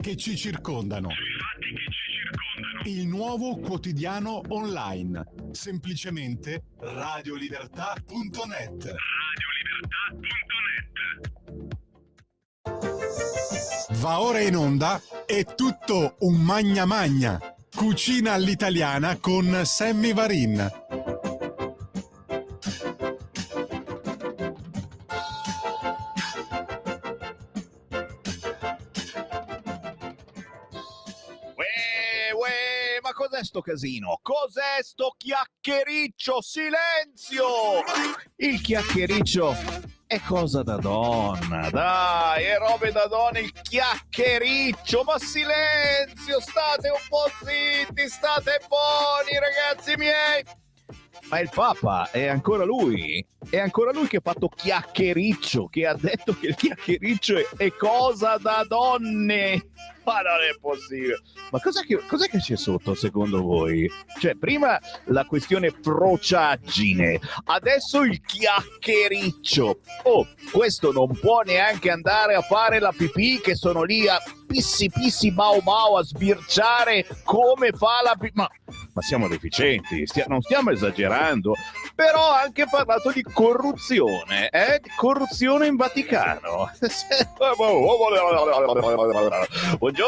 che ci circondano. Il nuovo quotidiano online. Semplicemente radiolibertà.net. Va ora in onda È tutto un magna magna. Cucina all'italiana con Sammy Varin. Ma cos'è sto casino? Cos'è sto chiacchiericcio? Silenzio! Il chiacchiericcio è cosa da donna, dai, è robe da donna, il chiacchiericcio, ma silenzio, state un po' zitti, state buoni, ragazzi miei! Ma il Papa è ancora lui che ha fatto chiacchiericcio, che ha detto che il chiacchiericcio è cosa da donne. Ma non è possibile. Ma cos'è che c'è sotto secondo voi? Cioè, prima la questione prociaggine, adesso il chiacchiericcio. Oh, questo non può neanche andare a fare la pipì, che sono lì a pissi mau mau a sbirciare come fa la pipì. Ma siamo deficienti, non stiamo esagerando. Però ha anche parlato di corruzione, corruzione in Vaticano. Buongiorno.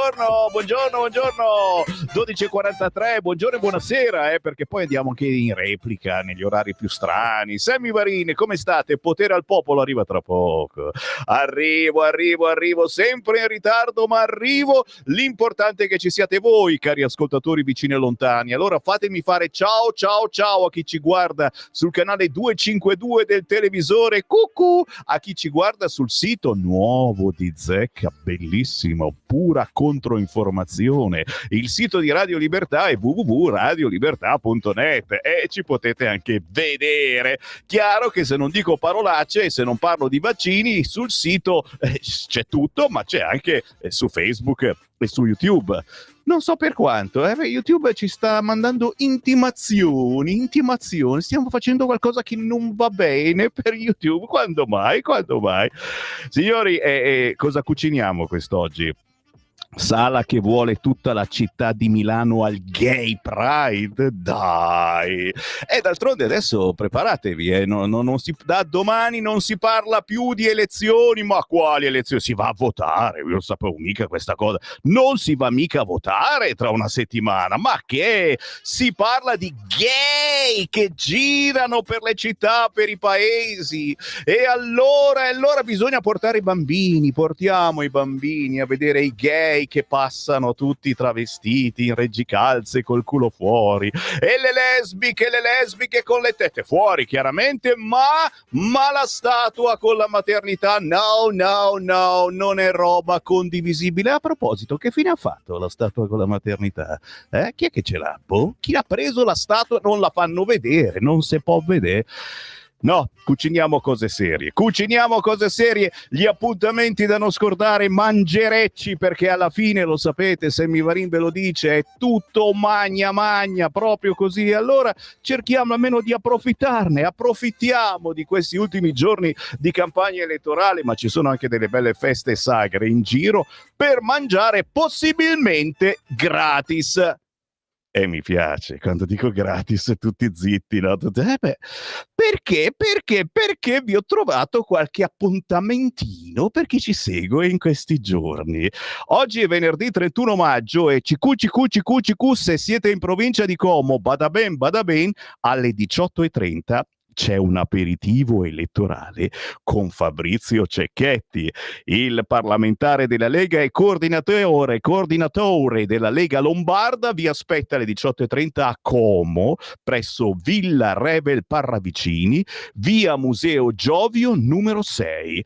12:43, buongiorno e buonasera, perché poi andiamo anche in replica negli orari più strani. Sammy Varin, come state? Potere al popolo arriva tra poco. Arrivo, sempre in ritardo, ma arrivo. L'importante è che ci siate voi, cari ascoltatori vicini e lontani. Allora fatemi fare ciao a chi ci guarda sul canale 252 del televisore, cucù, a chi ci guarda sul sito nuovo di Zecca, bellissimo, pura controinformazione. Il sito di Radio Libertà è www.radiolibertà.net e ci potete anche vedere. Chiaro che se non dico parolacce e se non parlo di vaccini, sul sito c'è tutto, ma c'è anche su Facebook e su YouTube. Non so per quanto, YouTube ci sta mandando intimazioni, stiamo facendo qualcosa che non va bene per YouTube, quando mai? Signori, cosa cuciniamo quest'oggi? Sala che vuole tutta la città di Milano al Gay Pride, dai! E d'altronde adesso preparatevi, da domani non si parla più di elezioni, ma quali elezioni? Si va a votare, io non sapevo mica questa cosa, non si va mica a votare tra una settimana, ma che? Si parla di gay che girano per le città, per i paesi, e allora bisogna portare i bambini, portiamo i bambini a vedere i gay che passano tutti travestiti in reggicalze col culo fuori, e le lesbiche con le tette fuori chiaramente, ma la statua con la maternità no, non è roba condivisibile. A proposito, che fine ha fatto la statua con la maternità? Chi è che ce l'ha? Chi ha preso la statua? Non la fanno vedere, non si può vedere. No, cuciniamo cose serie, gli appuntamenti da non scordare, mangerecci, perché alla fine, lo sapete, Sammy Varin ve lo dice, è tutto magna, proprio così. Allora cerchiamo almeno di approfittiamo di questi ultimi giorni di campagna elettorale, ma ci sono anche delle belle feste sagre in giro, per mangiare possibilmente gratis. E mi piace, quando dico gratis tutti zitti, no? Perché vi ho trovato qualche appuntamentino per chi ci segue in questi giorni. Oggi è venerdì 31 maggio e cicu, se siete in provincia di Como, bada ben, alle 18:30 c'è un aperitivo elettorale con Fabrizio Cecchetti, il parlamentare della Lega e coordinatore della Lega Lombarda. Vi aspetta alle 18:30 a Como, presso Villa Rebel Parravicini, via Museo Giovio numero 6.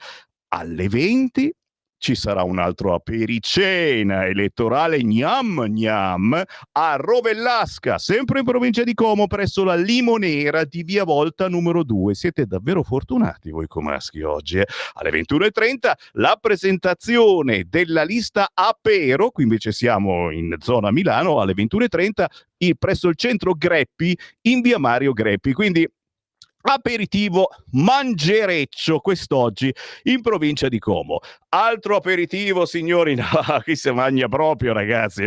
Alle 20 ci sarà un altro apericena elettorale gnam a Rovellasca, sempre in provincia di Como, presso la Limonera di via Volta numero 2. Siete davvero fortunati voi comaschi oggi. Alle 21:30 la presentazione della lista Apero, qui invece siamo in zona Milano, alle 21:30 presso il centro Greppi in via Mario Greppi. Quindi aperitivo mangereccio quest'oggi in provincia di Como. Altro aperitivo, signori, no, qui si mangia proprio, ragazzi.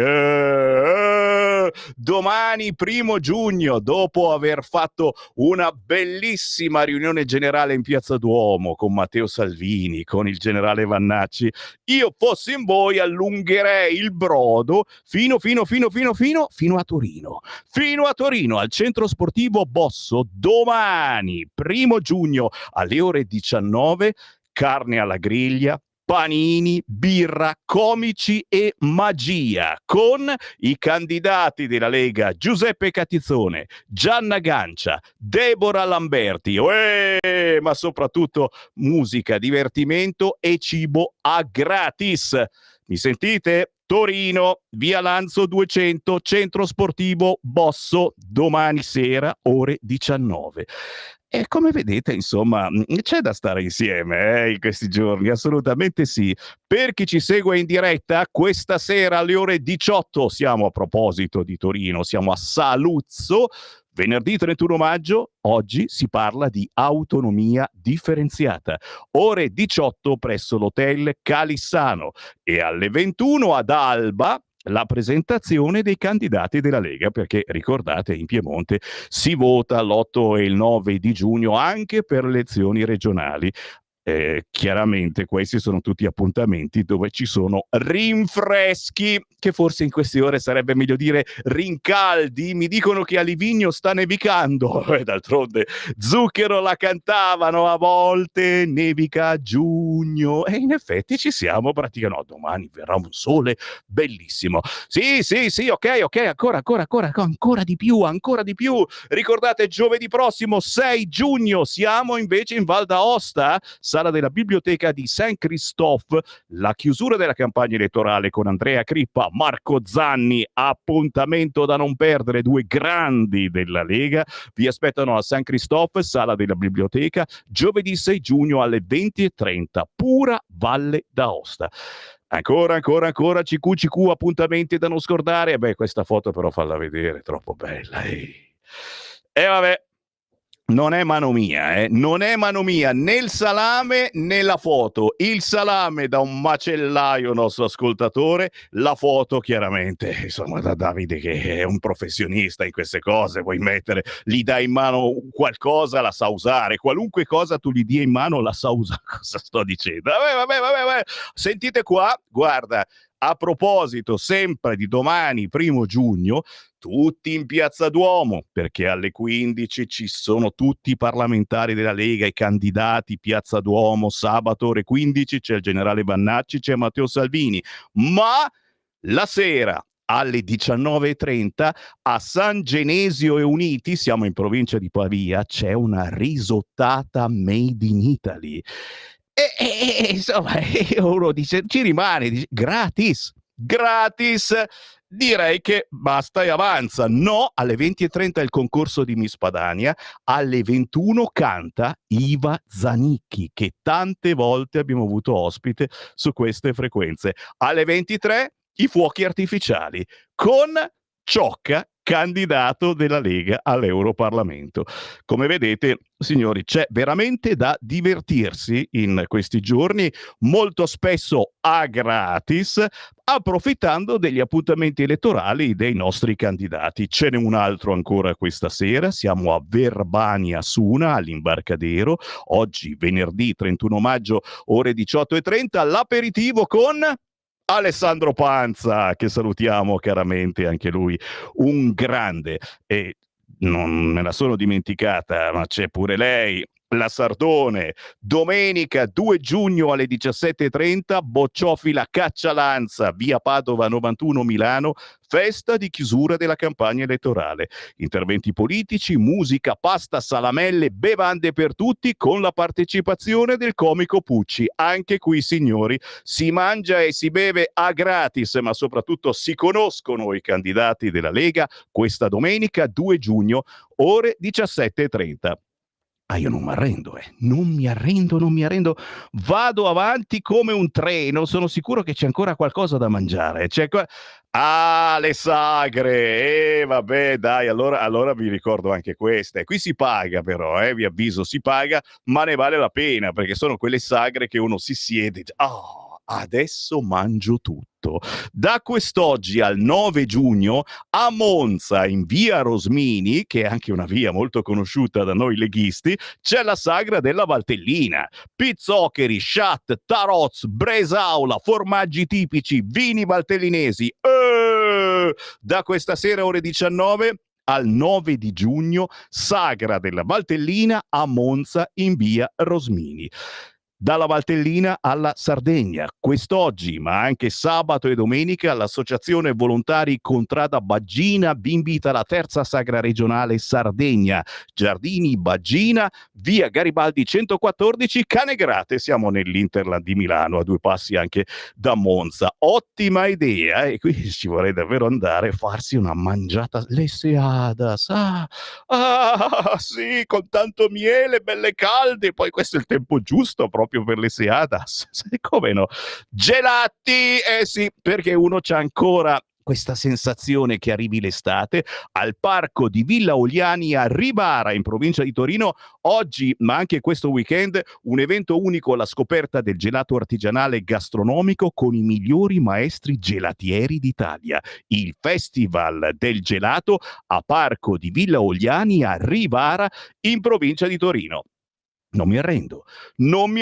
Domani, 1° giugno, dopo aver fatto una bellissima riunione generale in Piazza Duomo con Matteo Salvini, con il generale Vannacci, io fossi in voi allungherei il brodo fino a Torino. Fino a Torino, al centro sportivo Bosso, domani, 1° giugno, alle ore 19, carne alla griglia, panini, birra, comici e magia, con i candidati della Lega Giuseppe Catizzone, Gianna Gancia, Deborah Lamberti, ma soprattutto musica, divertimento e cibo a gratis. Mi sentite? Torino, via Lanzo 200, centro sportivo Bosso, domani sera, ore 19. E come vedete, insomma, c'è da stare insieme in questi giorni, assolutamente sì. Per chi ci segue in diretta, questa sera alle ore 18, siamo a proposito di Torino, siamo a Saluzzo, venerdì 31 maggio, oggi si parla di autonomia differenziata. Ore 18 presso l'hotel Calissano e alle 21 ad Alba la presentazione dei candidati della Lega, perché ricordate, in Piemonte si vota l'8 e il 9 di giugno anche per le elezioni regionali. Chiaramente questi sono tutti appuntamenti dove ci sono rinfreschi, che forse in queste ore sarebbe meglio dire rincaldi. Mi dicono che a Livigno sta nevicando e d'altronde Zucchero la cantavano: a volte nevica a giugno, e in effetti ci siamo praticamente. No, domani verrà un sole bellissimo. Sì, ok, ancora di più. Ricordate, giovedì prossimo 6 giugno siamo invece in Val d'Aosta, sala della biblioteca di Saint-Christophe, la chiusura della campagna elettorale con Andrea Crippa, Marco Zanni, appuntamento da non perdere, due grandi della Lega, vi aspettano a Saint-Christophe, sala della biblioteca, giovedì 6 giugno alle 20:30, pura Valle d'Aosta. Ancora, CQ, appuntamenti da non scordare. Beh, questa foto però falla vedere, troppo bella. E vabbè, non è mano mia, né il salame né la foto. Il salame da un macellaio, nostro ascoltatore, la foto chiaramente, insomma, da Davide che è un professionista in queste cose. Vuoi mettere, gli dai in mano qualcosa, la sa usare, qualunque cosa tu gli dia in mano la sa usare. Cosa sto dicendo? Vabbè. Sentite qua, guarda, a proposito sempre di domani, 1° giugno, tutti in Piazza Duomo, perché alle 15 ci sono tutti i parlamentari della Lega, i candidati. Piazza Duomo, sabato ore 15, c'è il generale Vannacci, c'è Matteo Salvini, ma la sera alle 19:30 a San Genesio e Uniti, siamo in provincia di Pavia, c'è una risottata made in Italy. Insomma, uno dice, ci rimane, dice, gratis. Direi che basta e avanza. No, alle 20:30 il concorso di Miss Padania, alle 21 canta Iva Zanicchi, che tante volte abbiamo avuto ospite su queste frequenze. Alle 23 i fuochi artificiali con Ciocca, candidato della Lega all'Europarlamento. Come vedete, signori, c'è veramente da divertirsi in questi giorni, molto spesso a gratis, approfittando degli appuntamenti elettorali dei nostri candidati. Ce n'è un altro ancora questa sera, siamo a Verbania Suna, all'Imbarcadero, oggi venerdì 31 maggio, ore 18:30, l'aperitivo con Alessandro Panza, che salutiamo caramente, anche lui un grande. E non me la sono dimenticata, ma c'è pure lei, la Sardone. Domenica 2 giugno alle 17:30, Bocciofila Caccialanza, via Padova 91 Milano, festa di chiusura della campagna elettorale. Interventi politici, musica, pasta, salamelle, bevande per tutti, con la partecipazione del comico Pucci. Anche qui, signori, si mangia e si beve a gratis, ma soprattutto si conoscono i candidati della Lega questa domenica 2 giugno, ore 17:30. io non mi arrendo, non mi arrendo. Vado avanti come un treno, sono sicuro che c'è ancora qualcosa da mangiare. Le sagre! Vabbè, dai, allora vi ricordo anche queste. Qui si paga però, vi avviso, si paga, ma ne vale la pena, perché sono quelle sagre che uno si siede e dice, adesso mangio tutto. Da quest'oggi al 9 giugno a Monza, in via Rosmini, che è anche una via molto conosciuta da noi leghisti, c'è la sagra della Valtellina. Pizzoccheri, chat, taroz, bresaola, formaggi tipici, vini valtellinesi. Da questa sera ore 19 al 9 di giugno, sagra della Valtellina a Monza in via Rosmini. Dalla Valtellina alla Sardegna, quest'oggi, ma anche sabato e domenica, l'Associazione Volontari Contrada Baggina vi invita alla terza sagra regionale Sardegna, Giardini Baggina, via Garibaldi 114, Canegrate. Siamo nell'Interland di Milano, a 2 passi anche da Monza. Ottima idea, e qui ci vorrei davvero andare a farsi una mangiata, le seadas. Sì, con tanto miele, belle calde, poi questo è il tempo giusto proprio per le seadas. Come no? Gelati, sì, perché uno c'ha ancora questa sensazione che arrivi l'estate. Al parco di Villa Oliani a Ribara, in provincia di Torino, oggi, ma anche questo weekend, un evento unico alla scoperta del gelato artigianale gastronomico con i migliori maestri gelatieri d'Italia. Il Festival del Gelato a Parco di Villa Oliani a Ribara, in provincia di Torino. Non mi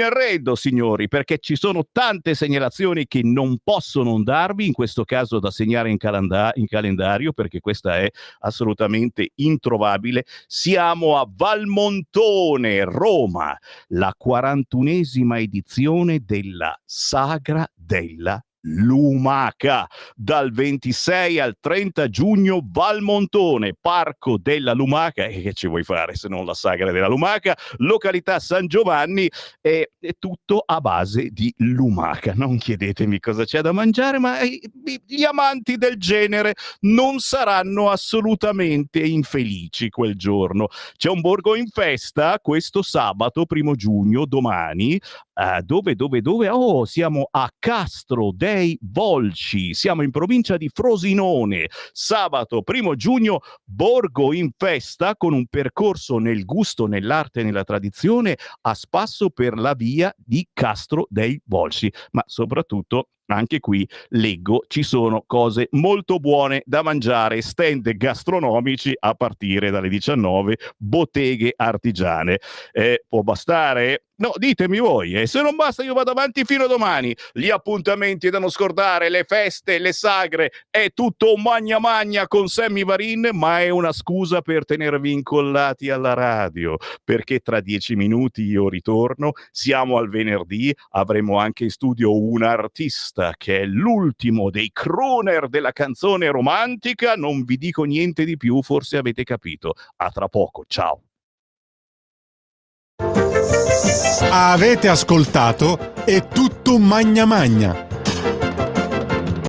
arrendo signori, perché ci sono tante segnalazioni che non posso non darvi, in questo caso da segnare in calendario, perché questa è assolutamente introvabile. Siamo a Valmontone, Roma, la 41esima edizione della Sagra della Lumaca, dal 26 al 30 giugno, Valmontone, Parco della Lumaca. E che ci vuoi fare se non la sagra della Lumaca? Località San Giovanni, è tutto a base di lumaca. Non chiedetemi cosa c'è da mangiare, ma gli amanti del genere non saranno assolutamente infelici quel giorno. C'è un borgo in festa questo sabato 1 giugno, domani. Dove? Siamo a Castro dei Volci, siamo in provincia di Frosinone. Sabato 1 giugno, borgo in festa con un percorso nel gusto, nell'arte e nella tradizione a spasso per la via di Castro dei Volci. Ma soprattutto, anche qui leggo, ci sono cose molto buone da mangiare, stand gastronomici a partire dalle 19, botteghe artigiane. Può bastare? No, ditemi voi, se non basta io vado avanti fino a domani. Gli appuntamenti da non scordare, le feste, le sagre, è tutto un magna magna con Sammy Varin, ma è una scusa per tenervi incollati alla radio, perché tra 10 minuti io ritorno, siamo al venerdì, avremo anche in studio un artista che è l'ultimo dei crooner della canzone romantica, non vi dico niente di più, forse avete capito. A tra poco, ciao. Avete ascoltato È tutto magna magna,